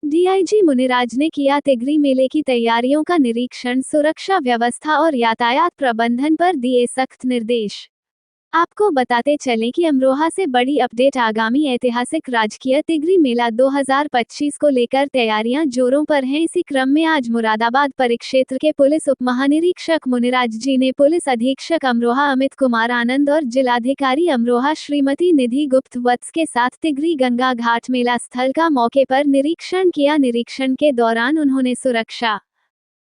DIG मुनिराज ने किया तिगरी मेले की तैयारियों का निरीक्षण। सुरक्षा व्यवस्था और यातायात प्रबंधन पर दिए सख्त निर्देश। आपको बताते चलें कि अमरोहा से बड़ी अपडेट। आगामी ऐतिहासिक राजकीय तिगरी मेला 2025 को लेकर तैयारियां जोरों पर हैं। इसी क्रम में आज मुरादाबाद परिक्षेत्र के पुलिस उप महानिरीक्षक मुनिराज जी ने पुलिस अधीक्षक अमरोहा अमित कुमार आनंद और जिलाधिकारी अमरोहा श्रीमती निधि गुप्त वत्स के साथ तिगरी गंगा घाट मेला स्थल का मौके पर निरीक्षण किया। निरीक्षण के दौरान उन्होंने सुरक्षा,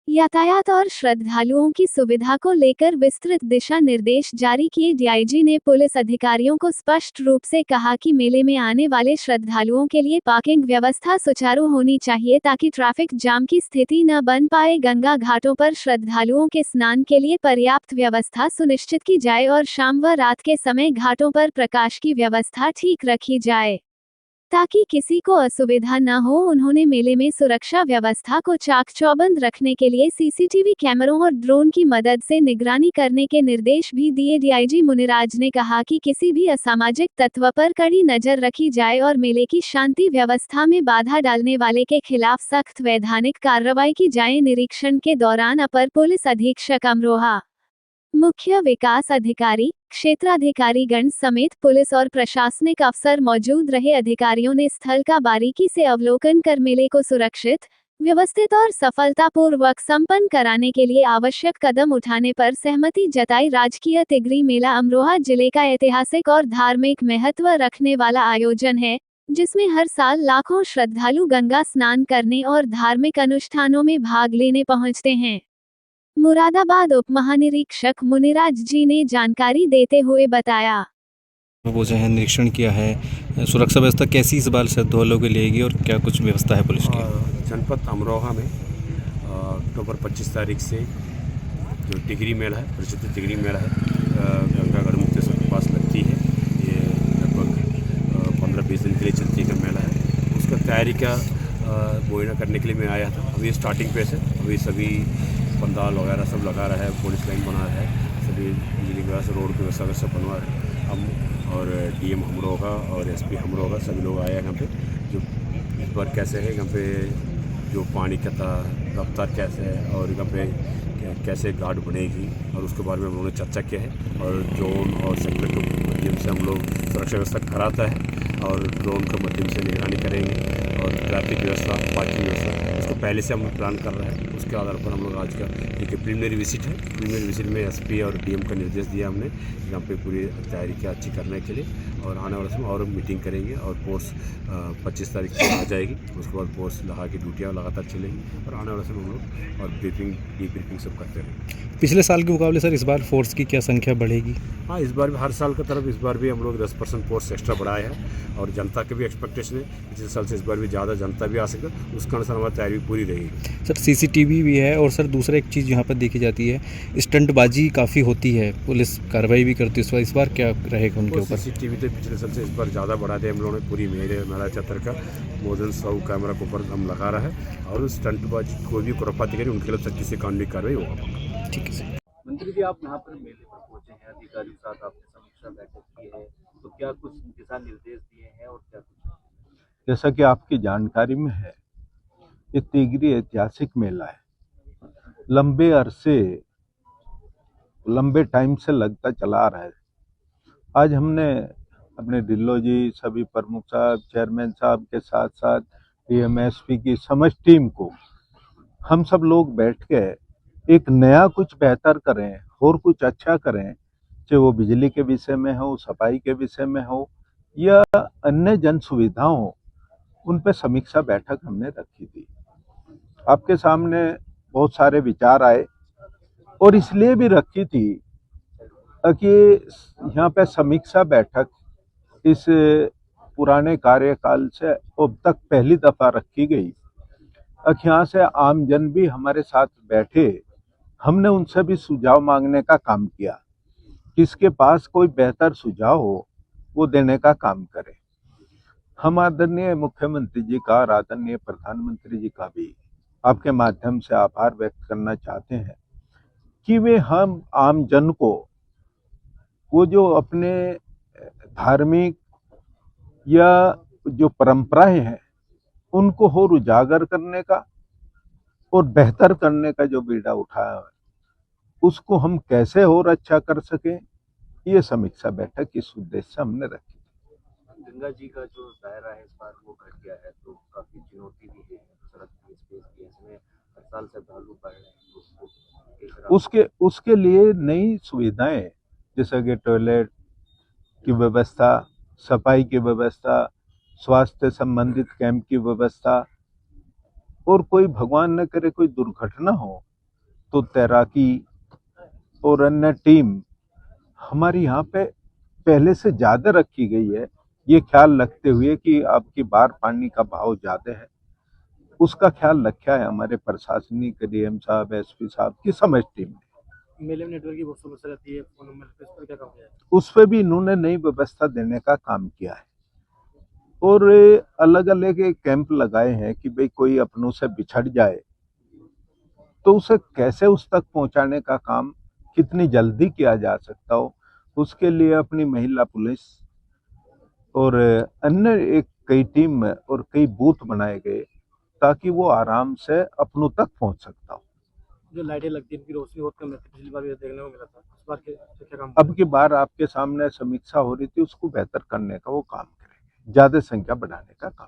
यातायात और श्रद्धालुओं की सुविधा को लेकर विस्तृत दिशा निर्देश जारी किए। डीआईजी ने पुलिस अधिकारियों को स्पष्ट रूप से कहा कि मेले में आने वाले श्रद्धालुओं के लिए पार्किंग व्यवस्था सुचारू होनी चाहिए ताकि ट्रैफिक जाम की स्थिति न बन पाए। गंगा घाटों पर श्रद्धालुओं के स्नान के लिए पर्याप्त व्यवस्था सुनिश्चित की जाए और शाम व रात के समय घाटों पर प्रकाश की व्यवस्था ठीक रखी जाए ताकि किसी को असुविधा न हो। उन्होंने मेले में सुरक्षा व्यवस्था को चाक चौबंद रखने के लिए सीसीटीवी कैमरों और ड्रोन की मदद से निगरानी करने के निर्देश भी दिए। डीआईजी मुनिराज ने कहा कि किसी भी असामाजिक तत्व पर कड़ी नजर रखी जाए और मेले की शांति व्यवस्था में बाधा डालने वाले के खिलाफ सख्त वैधानिक कार्रवाई की जाए। निरीक्षण के दौरान अपर पुलिस अधीक्षक अमरोहा, मुख्य विकास अधिकारी, क्षेत्राधिकारीगण समेत पुलिस और प्रशासनिक अफसर मौजूद रहे। अधिकारियों ने स्थल का बारीकी से अवलोकन कर मेले को सुरक्षित, व्यवस्थित और सफलतापूर्वक संपन्न कराने के लिए आवश्यक कदम उठाने पर सहमति जताई। राजकीय तिगरी मेला अमरोहा जिले का ऐतिहासिक और धार्मिक महत्व रखने वाला आयोजन है, जिसमें हर साल लाखों श्रद्धालु गंगा स्नान करने और धार्मिक अनुष्ठानों में भाग लेने पहुंचते हैं। मुरादाबाद उप महानिरीक्षक मुनिराज जी ने जानकारी देते हुए बताया। वो जो है निरीक्षण किया है, सुरक्षा व्यवस्था कैसी इस बार श्रद्धालुओं के लिए और क्या कुछ व्यवस्था है पुलिस की? जनपद अमरोहा में अक्टूबर 25 तारीख से जो तिगरी मेला है, प्रसिद्ध तिगरी मेला है, गंगागढ़ मुक्तेश्वर के पास लगती है। ये लगभग 15-20 दिन के लिए चलती का मेला है। उसका तैयारी का मुआयना करने के लिए मैं आया था। अभी स्टार्टिंग पे से अभी सभी पंडाल वगैरह सब लगा रहा है, पुलिस लाइन बना रहा है, सभी बिजली व्यवस्था, रोड की व्यवस्था सब बनवा रहे हैं। हम और डीएम अमरोहा और एसपी अमरोहा सभी लोग आए हैं यहाँ पे। जो इस बार कैसे है यहाँ पे, जो पानी का रफ्तार कैसे है और यहाँ पे कैसे गार्ड बनेगी और उसके बारे में हम लोगों ने चर्चा किया है। और ड्रोन और सेक्टर के माध्यम से हम लोग सुरक्षा व्यवस्था कराता है और ड्रोन के माध्यम से निगरानी करेंगे और ट्रैफिक व्यवस्था, पार्किंग व्यवस्था, इसको पहले से हम प्लान कर रहे हैं। उसके आधार पर हम लोग आज का एक प्रीलिमिनरी विजिट है। प्रीलिमिनरी विजिट में एसपी और डीएम का निर्देश दिया हमने यहाँ पे पूरी तैयारी की अच्छी करने के लिए, और आने वाले समय और मीटिंग करेंगे और फोर्स 25 तारीख को आ जाएगी। उसके बाद फोर्स लगा की ड्यूटियाँ लगातार चलेंगी और आने वाले समय हम लोग और ब्रीफिंग डीब्रीफिंग सब करते रहेंगे। पिछले साल के मुकाबले सर इस बार फोर्स की क्या संख्या बढ़ेगी? हाँ, इस बार भी हर साल की तरफ इस बार भी हम लोग 10% फोर्स एक्स्ट्रा बढ़ाए हैं और जनता के भी एक्सपेक्टेशन है पिछले साल से इस बार भी ज़्यादा जनता भी आ सके, उसके अनुसार हमारी तैयारी भी पूरी रहेगी। सर सीसीटीवी भी है और सर दूसरा एक चीज़ यहाँ पर देखी जाती है, स्टंटबाजी काफ़ी होती है, पुलिस कार्रवाई भी करती है। इस बार क्या रहेगा उनके ऊपर? सीसीटीवी तो पिछले साल से इस बार ज़्यादा बढ़ा दिया हम लोगों ने। पूरी मेला चतर का मोर देन 100 कैमरा के ऊपर हम लगा रहा है और स्टंटबाजी कोई भी खुरापाती करें उनके लिए सख्ती से कानूनी कार्रवाई होगा। ठीक है सर। मंत्री जी, आप यहाँ पर मेले पर पहुंचे हैं, अधिकारियों के साथ आपने समीक्षा बैठक की है, तो क्या कुछ दिशा निर्देश दिए हैं और क्या कुछ? जैसा कि आपकी जानकारी में है, ये तिगरी ऐतिहासिक मेला है। लंबे टाइम से लगता चला आ रहा है। आज हमने अपने ढिल्लो जी, सभी प्रमुख साहब, चेयरमैन साहब के साथ साथ डीएमएसपी की समस्त टीम को हम सब लोग बैठ के एक नया कुछ बेहतर करें और कुछ अच्छा करें, चाहे वो बिजली के विषय में हो, सफाई के विषय में हो या अन्य जन सुविधाओं हो, उन पे समीक्षा बैठक हमने रखी थी। आपके सामने बहुत सारे विचार आए और इसलिए भी रखी थी कि यहाँ पे समीक्षा बैठक इस पुराने कार्यकाल से अब तक पहली दफा रखी गई। यहाँ से आमजन भी हमारे साथ बैठे, हमने उनसे भी सुझाव मांगने का काम किया। किसके पास कोई बेहतर सुझाव हो वो देने का काम करें। हम आदरणीय मुख्यमंत्री जी का और आदरणीय प्रधानमंत्री जी का भी आपके माध्यम से आभार व्यक्त करना चाहते हैं कि वे हम आम जन को वो जो अपने धार्मिक या जो परंपराएं हैं उनको और उजागर करने का और बेहतर करने का जो बीड़ा उठाया है, उसको हम कैसे और अच्छा कर सकें, ये समीक्षा बैठक इस उद्देश्य से हमने रखी। गंगा जी का जो दायरा है इस बार वो घट गया है, तो काफी चुनौती भी है, सड़क की स्पेस की, इसमें हर साल श्रद्धालु बढ़ रहे हैं, तो उसको किस तरह उसके लिए नई सुविधाएं, जैसे कि टॉयलेट की व्यवस्था, सफाई की व्यवस्था, स्वास्थ्य संबंधित कैंप की व्यवस्था, और कोई भगवान न करे कोई दुर्घटना हो तो तैराकी और अन्य टीम हमारी यहाँ पे पहले से ज्यादा रखी गई है, ये ख्याल रखते हुए कि आपकी बार पानी का भाव ज्यादा है, उसका ख्याल रखा है हमारे प्रशासनिक डीएम साहब, एसपी साहब की समझ टीम ने। मेले में नेटवर्क की बहुत समस्या रहती है, फोन नंबर पे, इस पर क्या काम किया है? उस पर भी इन्होंने नई व्यवस्था देने का काम किया है और अलग अलग कैंप लगाए हैं कि भाई कोई अपनों से बिछड़ जाए तो उसे कैसे उस तक पहुंचाने का काम कितनी जल्दी किया जा सकता हो, उसके लिए अपनी महिला पुलिस और अन्य एक कई टीम और कई बूथ बनाए गए ताकि वो आराम से अपनों तक पहुंच सकता हो। जो लाइटें लगती हैं, इनकी रोशनी बहुत कम रहती है, पिछली बार भी देखने को मिला था, इस बार क्या काम अब की बार आपके सामने समीक्षा हो रही थी, उसको बेहतर करने का वो काम करेंगे, ज्यादा संख्या बढ़ाने का काम।